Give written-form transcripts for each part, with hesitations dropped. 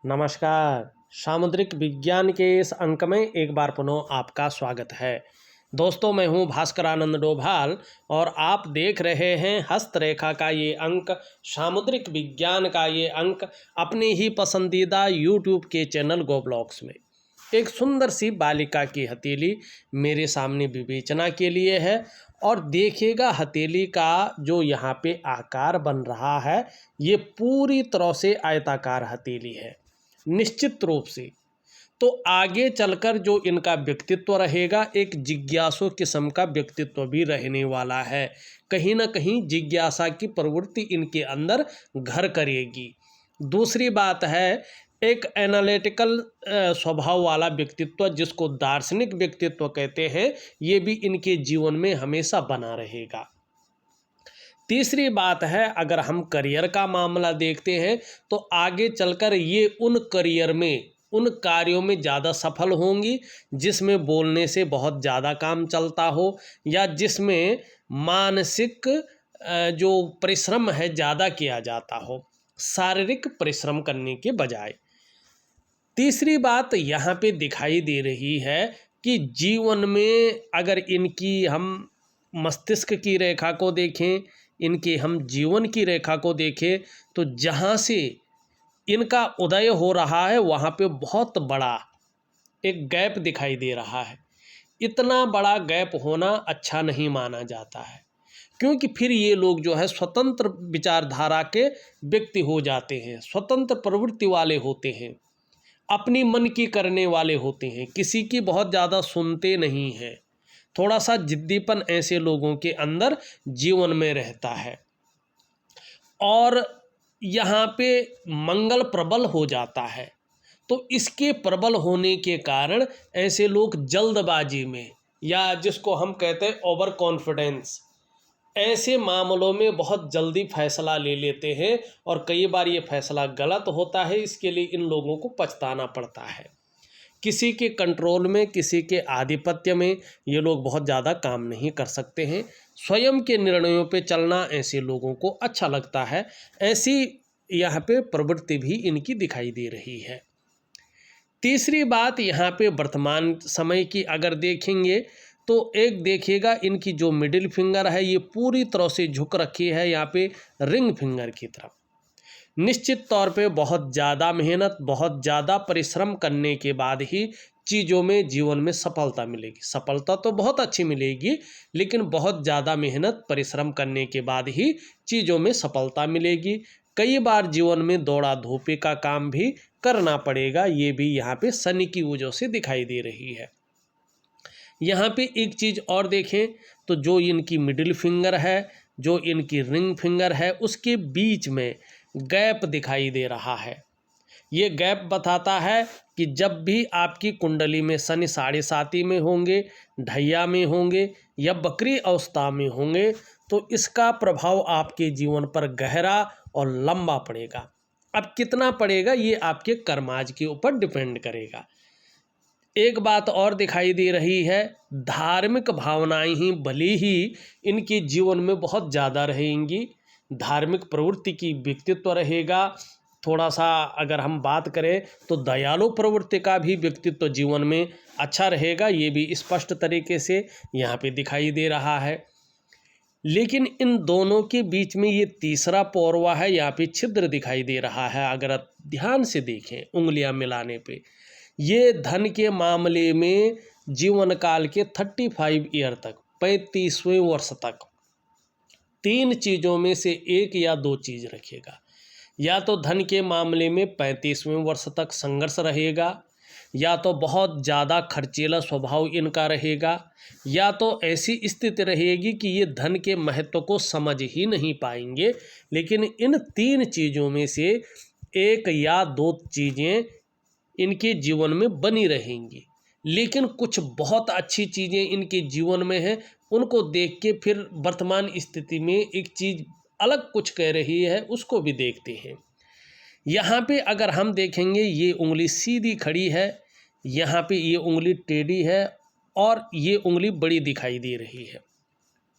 नमस्कार। सामुद्रिक विज्ञान के इस अंक में एक बार पुनः आपका स्वागत है। दोस्तों, मैं हूं भास्कर आनंद डोभाल और आप देख रहे हैं हस्तरेखा का ये अंक, सामुद्रिक विज्ञान का ये अंक अपने ही पसंदीदा यूट्यूब के चैनल गो ब्लॉग्स में। एक सुंदर सी बालिका की हथेली मेरे सामने विवेचना के लिए है और देखिएगा हथेली का जो यहाँ पे आकार बन रहा है ये पूरी तरह से आयताकार हथेली है। निश्चित रूप से तो आगे चलकर जो इनका व्यक्तित्व रहेगा एक जिज्ञासु किस्म का व्यक्तित्व भी रहने वाला है। कहीं ना कहीं जिज्ञासा की प्रवृत्ति इनके अंदर घर करेगी। दूसरी बात है एक एनालिटिकल स्वभाव वाला व्यक्तित्व जिसको दार्शनिक व्यक्तित्व कहते हैं, ये भी इनके जीवन में हमेशा बना रहेगा। तीसरी बात है अगर हम करियर का मामला देखते हैं तो आगे चलकर ये उन करियर में उन कार्यों में ज़्यादा सफल होंगी जिसमें बोलने से बहुत ज़्यादा काम चलता हो या जिसमें मानसिक जो परिश्रम है ज़्यादा किया जाता हो शारीरिक परिश्रम करने के बजाय। तीसरी बात यहाँ पे दिखाई दे रही है कि जीवन में अगर इनकी हम मस्तिष्क की रेखा को देखें, इनके हम जीवन की रेखा को देखें तो जहाँ से इनका उदय हो रहा है वहाँ पे बहुत बड़ा एक गैप दिखाई दे रहा है। इतना बड़ा गैप होना अच्छा नहीं माना जाता है क्योंकि फिर ये लोग जो है स्वतंत्र विचारधारा के व्यक्ति हो जाते हैं, स्वतंत्र प्रवृत्ति वाले होते हैं, अपनी मन की करने वाले होते हैं, किसी की बहुत ज़्यादा सुनते नहीं हैं। थोड़ा सा जिद्दीपन ऐसे लोगों के अंदर जीवन में रहता है और यहाँ पे मंगल प्रबल हो जाता है। तो इसके प्रबल होने के कारण ऐसे लोग जल्दबाजी में या जिसको हम कहते हैं ओवर कॉन्फिडेंस, ऐसे मामलों में बहुत जल्दी फैसला ले लेते हैं और कई बार ये फैसला गलत होता है। इसके लिए इन लोगों को पछताना पड़ता है। किसी के कंट्रोल में, किसी के आधिपत्य में ये लोग बहुत ज़्यादा काम नहीं कर सकते हैं। स्वयं के निर्णयों पे चलना ऐसे लोगों को अच्छा लगता है। ऐसी यहाँ पे प्रवृत्ति भी इनकी दिखाई दे रही है। तीसरी बात यहाँ पे वर्तमान समय की अगर देखेंगे तो एक देखिएगा इनकी जो मिडिल फिंगर है ये पूरी तरह से झुक रखी है यहाँ पे रिंग फिंगर की तरफ। निश्चित तौर पे बहुत ज़्यादा मेहनत, बहुत ज़्यादा परिश्रम करने के बाद ही चीज़ों में जीवन में सफलता मिलेगी। सफलता तो बहुत अच्छी मिलेगी लेकिन बहुत ज़्यादा मेहनत परिश्रम करने के बाद ही चीज़ों में सफलता मिलेगी। कई बार जीवन में दौड़ा धूपे का काम भी करना पड़ेगा। ये भी यहाँ पे शनि की वजह से दिखाई दे रही है। यहाँ पे एक चीज़ और देखें तो जो इनकी मिडिल फिंगर है, जो इनकी रिंग फिंगर है, उसके बीच में गैप दिखाई दे रहा है। ये गैप बताता है कि जब भी आपकी कुंडली में शनि 7.5 में होंगे, ढैया में होंगे या बकरी अवस्था में होंगे तो इसका प्रभाव आपके जीवन पर गहरा और लंबा पड़ेगा। अब कितना पड़ेगा ये आपके कर्माज के ऊपर डिपेंड करेगा। एक बात और दिखाई दे रही है, धार्मिक भावनाएं ही भले ही इनके जीवन में बहुत ज़्यादा रहेंगी, धार्मिक प्रवृत्ति की व्यक्तित्व रहेगा। थोड़ा सा अगर हम बात करें तो दयालु प्रवृत्ति का भी व्यक्तित्व जीवन में अच्छा रहेगा। ये भी स्पष्ट तरीके से यहाँ पे दिखाई दे रहा है। लेकिन इन दोनों के बीच में ये तीसरा पौरवा है, यहाँ पे छिद्र दिखाई दे रहा है। अगर आप ध्यान से देखें उंगलियां मिलाने पे, ये धन के मामले में जीवन काल के 35 ईयर तक, 35वें वर्ष तक 3 चीज़ों में से एक या 2 चीज़ रखेगा। या तो धन के मामले में 35वें वर्ष तक संघर्ष रहेगा, या तो बहुत ज़्यादा खर्चीला स्वभाव इनका रहेगा, या तो ऐसी स्थिति रहेगी कि ये धन के महत्व को समझ ही नहीं पाएंगे। लेकिन इन 3 चीज़ों में से एक या 2 चीज़ें इनके जीवन में बनी रहेंगी। लेकिन कुछ बहुत अच्छी चीज़ें इनके जीवन में हैं, उनको देख के फिर वर्तमान स्थिति में एक चीज़ अलग कुछ कह रही है, उसको भी देखते हैं। यहाँ पे अगर हम देखेंगे ये उंगली सीधी खड़ी है, यहाँ पे ये उंगली टेढ़ी है और ये उंगली बड़ी दिखाई दे रही है।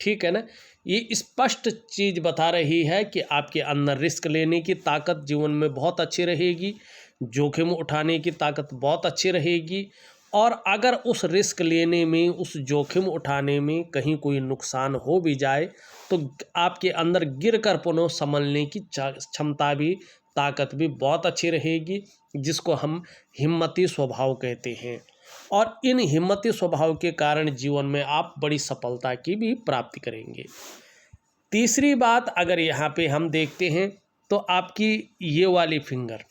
ठीक है ना। ये स्पष्ट चीज़ बता रही है कि आपके अंदर रिस्क लेने की ताकत जीवन में बहुत अच्छी रहेगी। जोखिम उठाने की ताकत बहुत अच्छी रहेगी। और अगर उस रिस्क लेने में, उस जोखिम उठाने में कहीं कोई नुकसान हो भी जाए तो आपके अंदर गिर कर पुनः संभलने की क्षमता भी, ताकत भी बहुत अच्छी रहेगी, जिसको हम हिम्मती स्वभाव कहते हैं। और इन हिम्मती स्वभाव के कारण जीवन में आप बड़ी सफलता की भी प्राप्ति करेंगे। तीसरी बात अगर यहाँ पे हम देखते हैं तो आपकी ये वाली फिंगर,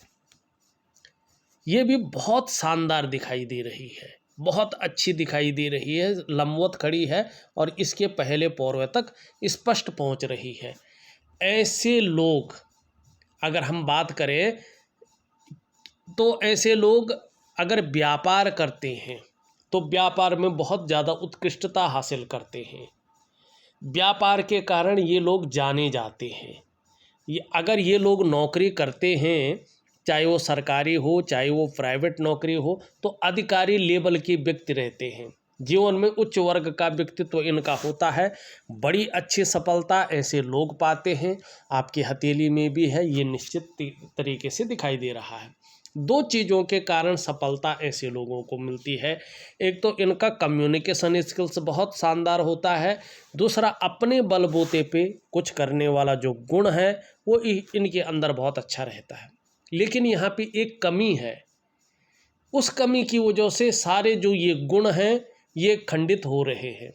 ये भी बहुत शानदार दिखाई दे रही है, बहुत अच्छी दिखाई दे रही है, लंबवत खड़ी है और इसके पहले पौरवे तक स्पष्ट पहुंच रही है। ऐसे लोग अगर हम बात करें तो ऐसे लोग अगर व्यापार करते हैं तो व्यापार में बहुत ज़्यादा उत्कृष्टता हासिल करते हैं। व्यापार के कारण ये लोग जाने जाते हैं। अगर ये लोग नौकरी करते हैं, चाहे वो सरकारी हो चाहे वो प्राइवेट नौकरी हो, तो अधिकारी लेवल के व्यक्ति रहते हैं। जीवन में उच्च वर्ग का व्यक्तित्व इनका होता है। बड़ी अच्छी सफलता ऐसे लोग पाते हैं। आपकी हथेली में भी है, ये निश्चित तरीके से दिखाई दे रहा है। दो चीज़ों के कारण सफलता ऐसे लोगों को मिलती है। एक तो इनका कम्युनिकेशन स्किल्स बहुत शानदार होता है, दूसरा अपने बलबूते पे कुछ करने वाला जो गुण है वो इनके अंदर बहुत अच्छा रहता है। लेकिन यहाँ पे एक कमी है, उस कमी की वजह से सारे जो ये गुण हैं ये खंडित हो रहे हैं।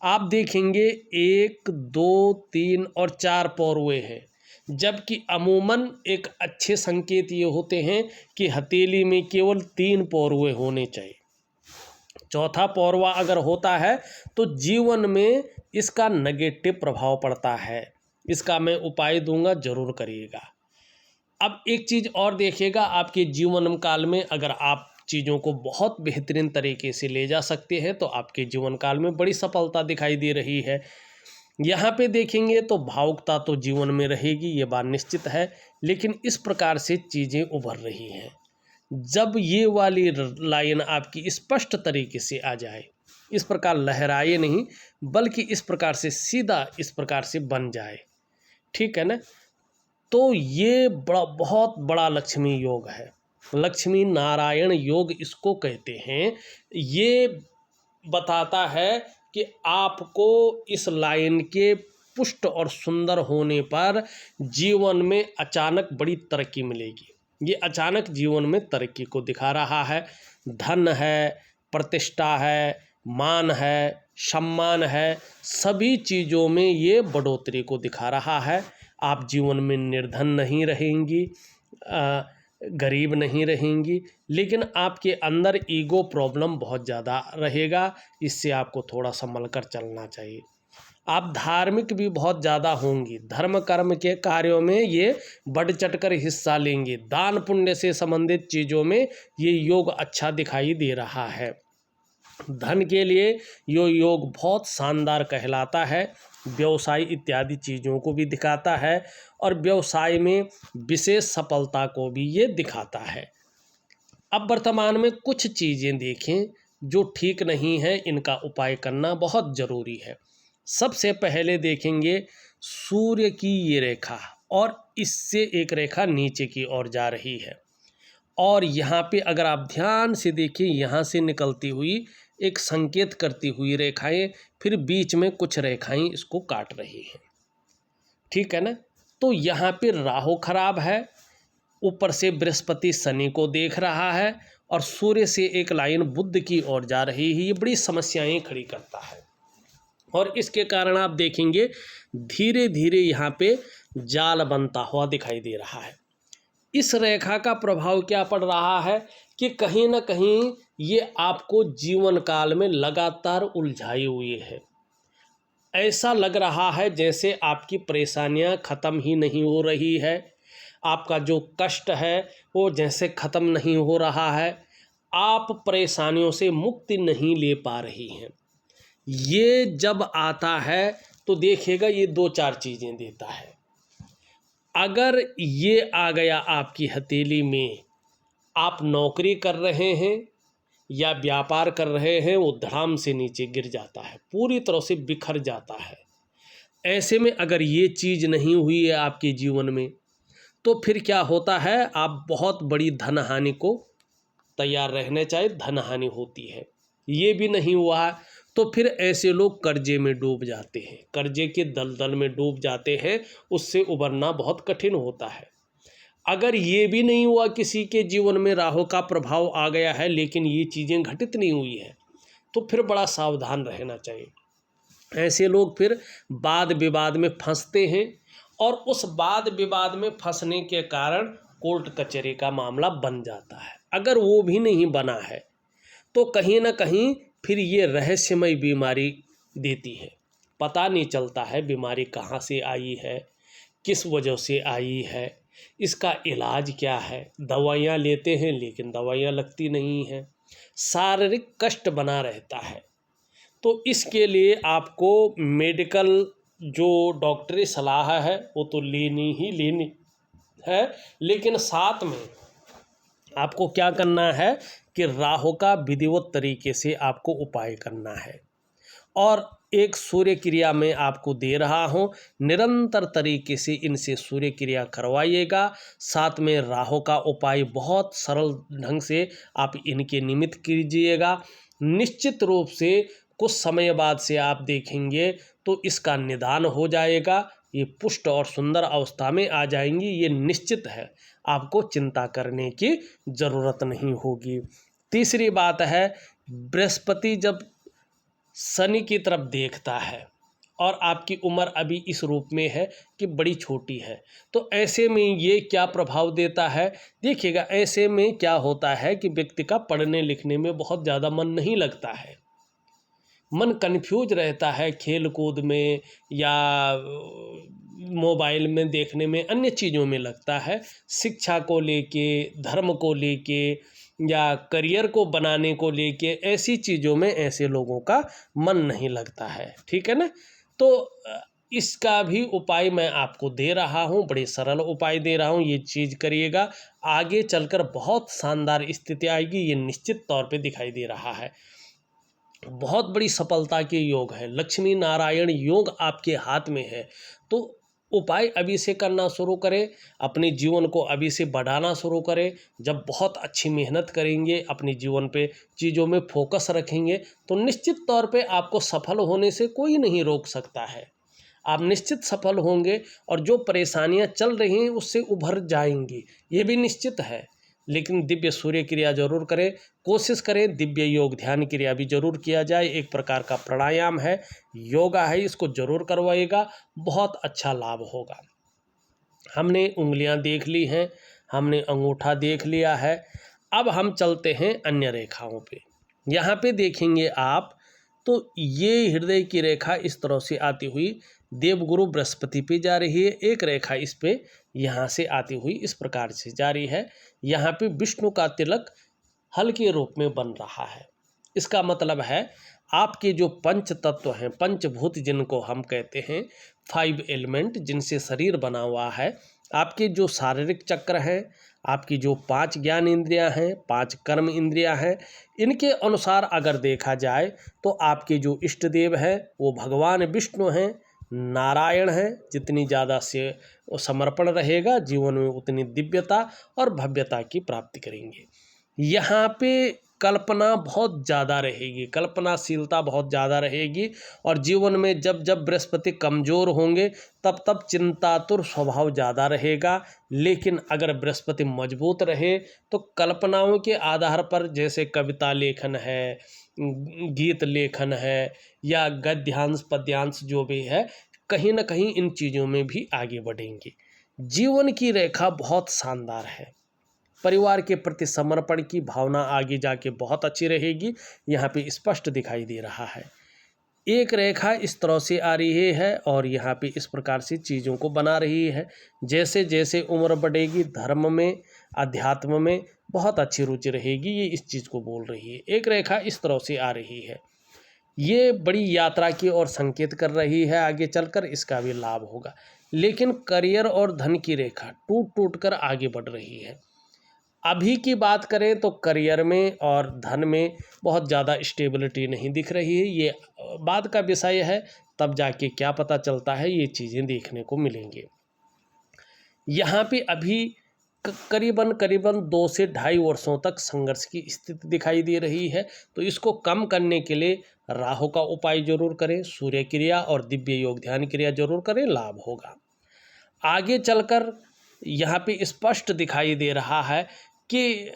आप देखेंगे 1, 2, 3 और 4 पौरवे हैं, जबकि अमूमन एक अच्छे संकेत ये होते हैं कि हथेली में केवल 3 पौरवे होने चाहिए। चौथा पौरवा अगर होता है तो जीवन में इसका नेगेटिव प्रभाव पड़ता है। इसका मैं उपाय दूंगा, जरूर करिएगा। अब एक चीज़ और देखिएगा, आपके जीवन काल में अगर आप चीज़ों को बहुत बेहतरीन तरीके से ले जा सकते हैं तो आपके जीवन काल में बड़ी सफलता दिखाई दे रही है। यहाँ पे देखेंगे तो भावुकता तो जीवन में रहेगी, ये बात निश्चित है, लेकिन इस प्रकार से चीज़ें उभर रही हैं। जब ये वाली लाइन आपकी स्पष्ट तरीके से आ जाए, इस प्रकार लहराए नहीं बल्कि इस प्रकार से सीधा इस प्रकार से बन जाए, ठीक है ना, तो ये बहुत बड़ा लक्ष्मी योग है। लक्ष्मी नारायण योग इसको कहते हैं। ये बताता है कि आपको इस लाइन के पुष्ट और सुंदर होने पर जीवन में अचानक बड़ी तरक्की मिलेगी। ये अचानक जीवन में तरक्की को दिखा रहा है। धन है, प्रतिष्ठा है, मान है, सम्मान है, सभी चीज़ों में ये बढ़ोतरी को दिखा रहा है। आप जीवन में निर्धन नहीं रहेंगी, गरीब नहीं रहेंगी, लेकिन आपके अंदर ईगो प्रॉब्लम बहुत ज़्यादा रहेगा। इससे आपको थोड़ा संभल कर चलना चाहिए। आप धार्मिक भी बहुत ज़्यादा होंगी, धर्म कर्म के कार्यों में ये बढ़ चढ़कर हिस्सा लेंगे। दान पुण्य से संबंधित चीज़ों में ये योग अच्छा दिखाई दे रहा है। धन के लिए ये योग बहुत शानदार कहलाता है। व्यवसाय इत्यादि चीज़ों को भी दिखाता है और व्यवसाय में विशेष सफलता को भी ये दिखाता है। अब वर्तमान में कुछ चीज़ें देखें जो ठीक नहीं है, इनका उपाय करना बहुत ज़रूरी है। सबसे पहले देखेंगे सूर्य की ये रेखा और इससे एक रेखा नीचे की ओर जा रही है, और यहाँ पे अगर आप ध्यान से देखें, यहाँ से निकलती हुई एक संकेत करती हुई रेखाएं, फिर बीच में कुछ रेखाएं इसको काट रही हैं, ठीक है ना। तो यहाँ पे राहु खराब है, ऊपर से बृहस्पति शनि को देख रहा है और सूर्य से एक लाइन बुध की ओर जा रही है। ये बड़ी समस्याएं खड़ी करता है और इसके कारण आप देखेंगे धीरे धीरे यहाँ पे जाल बनता हुआ दिखाई दे रहा है। इस रेखा का प्रभाव क्या पड़ रहा है कि कहीं ना कहीं ये आपको जीवन काल में लगातार उलझाई हुई है। ऐसा लग रहा है जैसे आपकी परेशानियां ख़त्म ही नहीं हो रही है, आपका जो कष्ट है वो जैसे ख़त्म नहीं हो रहा है, आप परेशानियों से मुक्ति नहीं ले पा रही हैं। ये जब आता है तो देखिएगा ये 2-4 चीज़ें देता है। अगर ये आ गया आपकी हथेली में, आप नौकरी कर रहे हैं या व्यापार कर रहे हैं, वो धड़ाम से नीचे गिर जाता है, पूरी तरह से बिखर जाता है। ऐसे में अगर ये चीज़ नहीं हुई है आपके जीवन में तो फिर क्या होता है, आप बहुत बड़ी धन हानि को तैयार रहने चाहिए, धन हानि होती है। ये भी नहीं हुआ तो फिर ऐसे लोग कर्जे में डूब जाते हैं, कर्जे के दलदल में डूब जाते हैं, उससे उबरना बहुत कठिन होता है। अगर ये भी नहीं हुआ, किसी के जीवन में राहु का प्रभाव आ गया है लेकिन ये चीज़ें घटित नहीं हुई है, तो फिर बड़ा सावधान रहना चाहिए। ऐसे लोग फिर वाद विवाद में फंसते हैं और उस वाद विवाद में फंसने के कारण कोर्ट कचहरी का मामला बन जाता है। अगर वो भी नहीं बना है तो कहीं ना कहीं फिर ये रहस्यमय बीमारी देती है, पता नहीं चलता है बीमारी कहाँ से आई है, किस वजह से आई है, इसका इलाज क्या है। दवाइयाँ लेते हैं लेकिन दवाइयाँ लगती नहीं हैं, शारीरिक कष्ट बना रहता है। तो इसके लिए आपको मेडिकल जो डॉक्टरी सलाह है वो तो लेनी ही लेनी है, लेकिन साथ में आपको क्या करना है कि राहु का विधिवत तरीके से आपको उपाय करना है। और एक सूर्य क्रिया में आपको दे रहा हूँ, निरंतर तरीके से इनसे सूर्य क्रिया करवाइएगा। साथ में राहु का उपाय बहुत सरल ढंग से आप इनके निमित्त कीजिएगा। निश्चित रूप से कुछ समय बाद से आप देखेंगे तो इसका निदान हो जाएगा, ये पुष्ट और सुंदर अवस्था में आ जाएंगी, ये निश्चित है, आपको चिंता करने की ज़रूरत नहीं होगी। तीसरी बात है, बृहस्पति जब शनि की तरफ देखता है और आपकी उम्र अभी इस रूप में है कि बड़ी छोटी है, तो ऐसे में ये क्या प्रभाव देता है, देखिएगा। ऐसे में क्या होता है कि व्यक्ति का पढ़ने लिखने में बहुत ज़्यादा मन नहीं लगता है, मन कन्फ्यूज रहता है, खेल कूद में या मोबाइल में देखने में, अन्य चीज़ों में लगता है। शिक्षा को लेके, धर्म को लेके या करियर को बनाने को लेके, ऐसी चीज़ों में ऐसे लोगों का मन नहीं लगता है, ठीक है ना। तो इसका भी उपाय मैं आपको दे रहा हूँ, बड़े सरल उपाय दे रहा हूँ, ये चीज़ करिएगा, आगे चलकर बहुत शानदार स्थिति आएगी, ये निश्चित तौर पे दिखाई दे रहा है। बहुत बड़ी सफलता के योग है, लक्ष्मी नारायण योग आपके हाथ में है। तो उपाय अभी से करना शुरू करें, अपने जीवन को अभी से बढ़ाना शुरू करें। जब बहुत अच्छी मेहनत करेंगे, अपने जीवन पे चीज़ों में फोकस रखेंगे, तो निश्चित तौर पे आपको सफल होने से कोई नहीं रोक सकता है। आप निश्चित सफल होंगे और जो परेशानियां चल रही हैं उससे उभर जाएंगी, ये भी निश्चित है। लेकिन दिव्य सूर्य क्रिया जरूर करें, कोशिश करें दिव्य योग ध्यान क्रिया भी जरूर किया जाए, एक प्रकार का प्राणायाम है, योगा है, इसको जरूर करवाइएगा, बहुत अच्छा लाभ होगा। हमने उंगलियां देख ली हैं, हमने अंगूठा देख लिया है, अब हम चलते हैं अन्य रेखाओं पे। यहाँ पे देखेंगे आप तो ये हृदय की रेखा इस तरह से आती हुई देवगुरु बृहस्पति पे जा रही है, एक रेखा इस पे यहाँ से आती हुई इस प्रकार से जा रही है। यहाँ पे विष्णु का तिलक हल्के रूप में बन रहा है। इसका मतलब है आपके जो पंच तत्व हैं, पंचभूत जिनको हम कहते हैं, 5 एलिमेंट जिनसे शरीर बना हुआ है, आपके जो शारीरिक चक्र हैं, आपकी जो 5 ज्ञान इंद्रियां हैं, 5 कर्म इंद्रियां हैं, इनके अनुसार अगर देखा जाए तो आपके जो इष्ट देव हैं वो भगवान विष्णु हैं, नारायण हैं। जितनी ज़्यादा से समर्पण रहेगा जीवन में उतनी दिव्यता और भव्यता की प्राप्ति करेंगे। यहाँ पे कल्पना बहुत ज़्यादा रहेगी, कल्पनाशीलता बहुत ज़्यादा रहेगी, और जीवन में जब जब बृहस्पति कमज़ोर होंगे तब तब चिंतातुर स्वभाव ज़्यादा रहेगा। लेकिन अगर बृहस्पति मजबूत रहे तो कल्पनाओं के आधार पर, जैसे कविता लेखन है, गीत लेखन है या गद्यांश पद्यांश जो भी है, कहीं ना कहीं इन चीज़ों में भी आगे बढ़ेंगे। जीवन की रेखा बहुत शानदार है, परिवार के प्रति समर्पण की भावना आगे जाके बहुत अच्छी रहेगी, यहाँ पे स्पष्ट दिखाई दे रहा है। एक रेखा इस तरह से आ रही है और यहाँ पे इस प्रकार से चीज़ों को बना रही है। जैसे जैसे उम्र बढ़ेगी, धर्म में, अध्यात्म में बहुत अच्छी रुचि रहेगी, ये इस चीज़ को बोल रही है। एक रेखा इस तरह से आ रही है, ये बड़ी यात्रा की ओर संकेत कर रही है, आगे चलकर इसका भी लाभ होगा। लेकिन करियर और धन की रेखा टूट टूट कर आगे बढ़ रही है। अभी की बात करें तो करियर में और धन में बहुत ज़्यादा स्टेबिलिटी नहीं दिख रही है, ये बाद का विषय है, तब जाके क्या पता चलता है, ये चीज़ें देखने को मिलेंगी। यहाँ पे अभी करीबन 2 से 2.5 वर्षों तक संघर्ष की स्थिति दिखाई दे रही है। तो इसको कम करने के लिए राहु का उपाय जरूर करें, सूर्य क्रिया और दिव्य योग ध्यान क्रिया जरूर करें, लाभ होगा। आगे चलकर यहाँ पे स्पष्ट दिखाई दे रहा है कि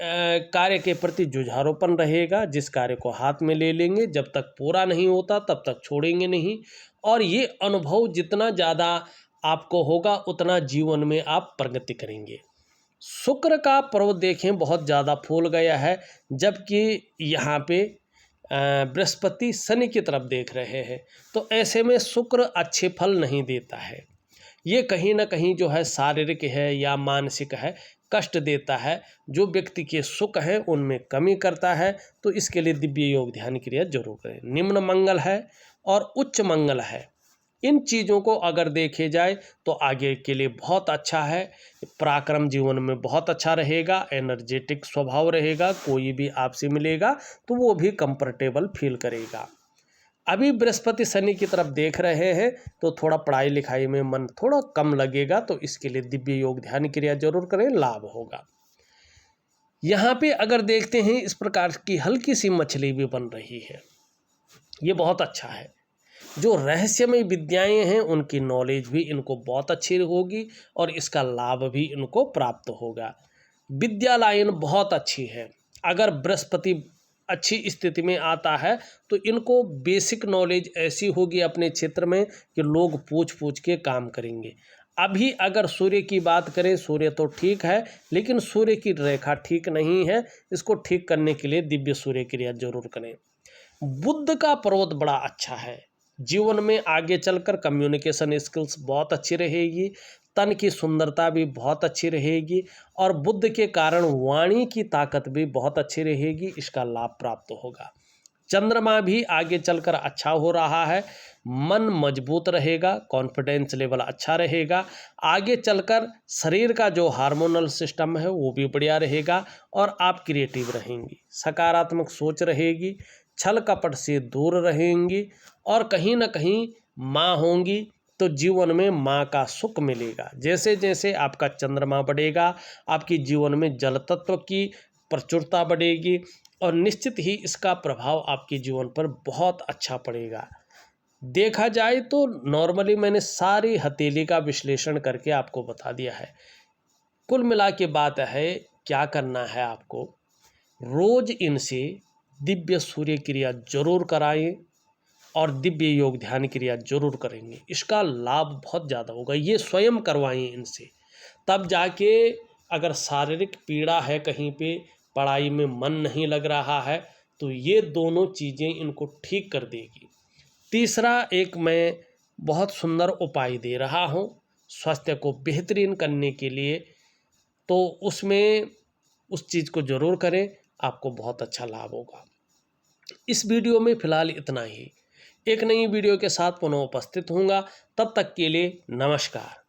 कार्य के प्रति जुझारूपन रहेगा। जिस कार्य को हाथ में ले लेंगे, जब तक पूरा नहीं होता तब तक छोड़ेंगे नहीं। और ये अनुभव जितना ज़्यादा आपको होगा उतना जीवन में आप प्रगति करेंगे। शुक्र का पर्व देखें बहुत ज़्यादा फूल गया है, जबकि यहाँ पे बृहस्पति शनि की तरफ देख रहे हैं। तो ऐसे में शुक्र अच्छे फल नहीं देता है। ये कहीं ना कहीं जो है शारीरिक है या मानसिक है, कष्ट देता है। जो व्यक्ति के सुख है उनमें कमी करता है। तो इसके लिए दिव्य योग ध्यान क्रिया जरूर करें। निम्न मंगल है और उच्च मंगल है, इन चीज़ों को अगर देखे जाए तो आगे के लिए बहुत अच्छा है। पराक्रम जीवन में बहुत अच्छा रहेगा, एनर्जेटिक स्वभाव रहेगा। कोई भी आपसे मिलेगा तो वो भी कंफर्टेबल फील करेगा। अभी बृहस्पति शनि की तरफ देख रहे हैं तो थोड़ा पढ़ाई लिखाई में मन थोड़ा कम लगेगा। तो इसके लिए दिव्य योग ध्यान क्रिया जरूर करें, लाभ होगा। यहाँ पे अगर देखते हैं इस प्रकार की हल्की सी मछली भी बन रही है, ये बहुत अच्छा है। जो रहस्यमय विद्याएं हैं उनकी नॉलेज भी इनको बहुत अच्छी होगी और इसका लाभ भी इनको प्राप्त होगा। विद्या लाइन बहुत अच्छी है। अगर बृहस्पति अच्छी स्थिति में आता है तो इनको बेसिक नॉलेज ऐसी होगी अपने क्षेत्र में कि लोग पूछ पूछ के काम करेंगे। अभी अगर सूर्य की बात करें, सूर्य तो ठीक है लेकिन सूर्य की रेखा ठीक नहीं है। इसको ठीक करने के लिए दिव्य सूर्य क्रिया जरूर करें। बुध का पर्वत बड़ा अच्छा है। जीवन में आगे चलकर कम्युनिकेशन स्किल्स बहुत अच्छी रहेगी, तन की सुंदरता भी बहुत अच्छी रहेगी और बुध के कारण वाणी की ताकत भी बहुत अच्छी रहेगी। इसका लाभ प्राप्त होगा। चंद्रमा भी आगे चलकर अच्छा हो रहा है। मन मजबूत रहेगा, कॉन्फिडेंस लेवल अच्छा रहेगा। आगे चलकर शरीर का जो हार्मोनल सिस्टम है वो भी बढ़िया रहेगा और आप क्रिएटिव रहेंगी, सकारात्मक सोच रहेगी, छल कपट से दूर रहेंगी और कहीं ना कहीं माँ होंगी तो जीवन में माँ का सुख मिलेगा। जैसे जैसे आपका चंद्रमा बढ़ेगा आपकी जीवन में जल तत्व की प्रचुरता बढ़ेगी और निश्चित ही इसका प्रभाव आपके जीवन पर बहुत अच्छा पड़ेगा। देखा जाए तो नॉर्मली मैंने सारी हथेली का विश्लेषण करके आपको बता दिया है। कुल मिला के बात है, क्या करना है आपको, रोज इनसे दिव्य सूर्य क्रिया जरूर कराएं और दिव्य योग ध्यान क्रिया जरूर करेंगे। इसका लाभ बहुत ज़्यादा होगा। ये स्वयं करवाएं इनसे, तब जाके अगर शारीरिक पीड़ा है, कहीं पे पढ़ाई में मन नहीं लग रहा है, तो ये दोनों चीज़ें इनको ठीक कर देगी। तीसरा एक मैं बहुत सुंदर उपाय दे रहा हूँ स्वास्थ्य को बेहतरीन करने के लिए, तो उसमें उस चीज़ को ज़रूर करें, आपको बहुत अच्छा लाभ होगा। इस वीडियो में फ़िलहाल इतना ही। एक नई वीडियो के साथ पुनः उपस्थित होऊंगा। तब तक के लिए नमस्कार।